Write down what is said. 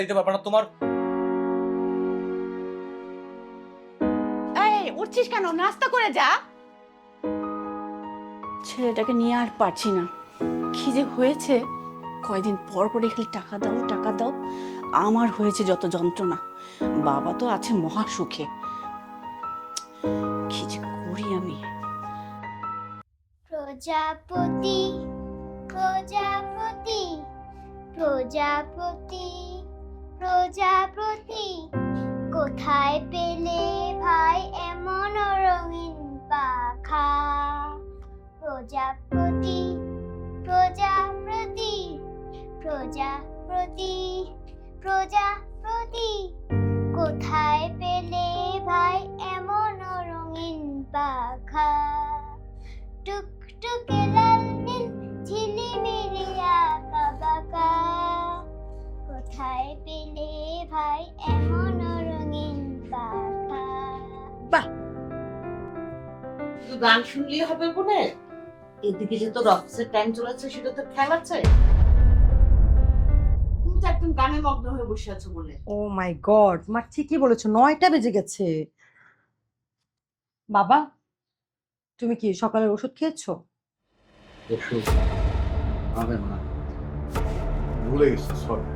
দিতে পারবে না তোমার। এই উঠছিস কেন? নাস্তা করে যা। ছেলেটাকে নিয়ে আর পারছি না, কি যে হয়েছে। কয়দিন পর পরে খালি টাকা দাও টাকা দাও। আমার হয়েছে যত যন্ত্রণা, বাবা তো আছে মহা সুখে। কি যে করি আমি। প্রজাপতি প্রজাপতি প্রজাপতি প্রজাপতি, কোথায় পেলে ভাই এমন রঙিন পাখা? প্রজাপতি প্রজাপতি প্রজাপতি প্রজাপতি, কোথায় পেলে ভাই এমন রঙিন পাখা? টুকটুকে লাল নীল ঝিলিমিলি আঁকা বাঁকা, কোথায় পেলে ভাই এমন রঙিন পাখা? বাহ, তুই গান শুনলেই হবে বলে এদিকে যে তোর অফিসের টাইম চলেছে সেটা তো খেয়াল আছে। তুমি তো একদম গানে মগ্ন হয়ে বসে আছো বলে। ও মাই গড, মা ঠিকই বলেছো, 9টা বেজে গেছে। বাবা, তুমি কি সকালের ওষুধ খেয়েছো? ওষুধ হবে না, ভুলে গেছি, সরি।